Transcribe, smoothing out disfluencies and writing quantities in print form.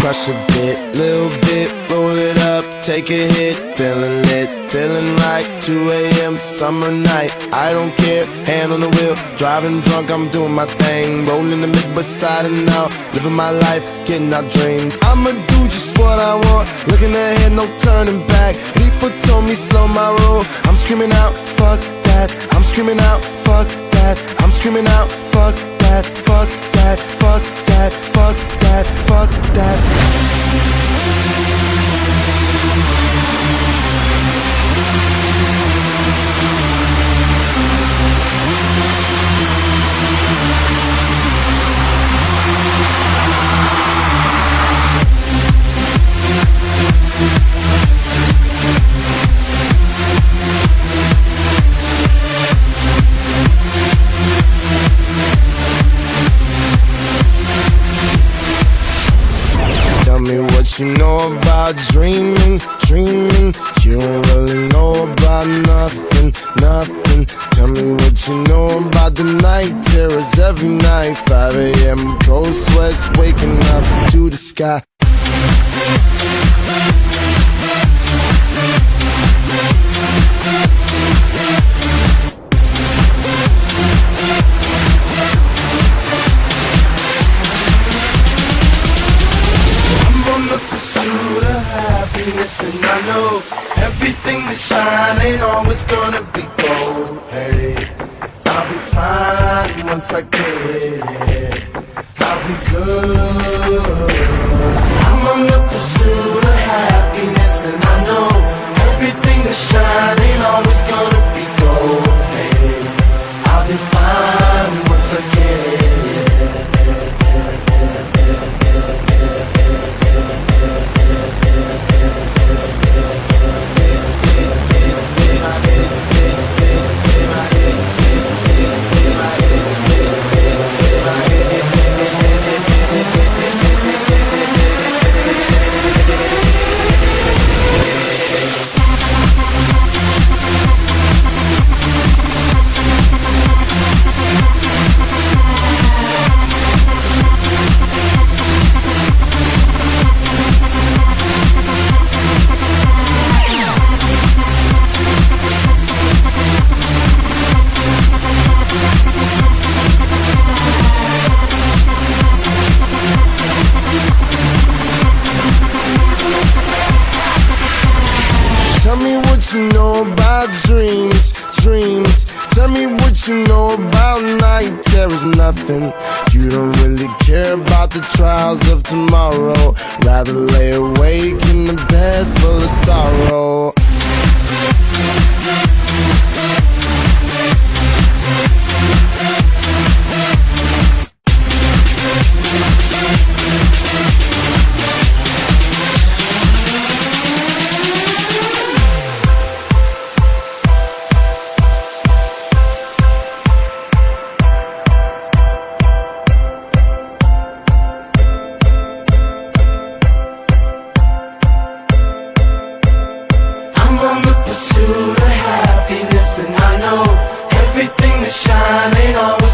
crush a bit, little bit, roll it up, take a hit, feeling lit, feeling right, 2 a.m. summer night, I don't care, hand on the wheel, driving drunk, I'm doing my thing, rolling the mid beside and out, living my life, getting our dreams. I'ma do just what I want, looking ahead, no turning back. People told me slow my roll, I'm screaming out, fuck that, I'm screaming out, fuck that, I'm screaming out, fuck that, fuck that, fuck that, fuck that, fuck that. Tell me what you know about dreaming, dreaming. You don't really know about nothing, nothing. Tell me what you know about the night terrors every night. 5 a.m. cold sweats waking up to the sky. And I know everything that shine ain't always gonna be gold. Hey, I'll be fine once I get it. I'll be good. I'm on the pursuit of happiness, and I know everything that shine ain't always gonna be gold. Hey, I'll be fine once I get it. Tell me what you know about dreams, dreams. Tell me what you know about night terrors, nothing. You don't really care about the trials of tomorrow. Rather lay awake in the bed full of sorrow. I'm on the pursuit of happiness, and I know everything that shine ain't always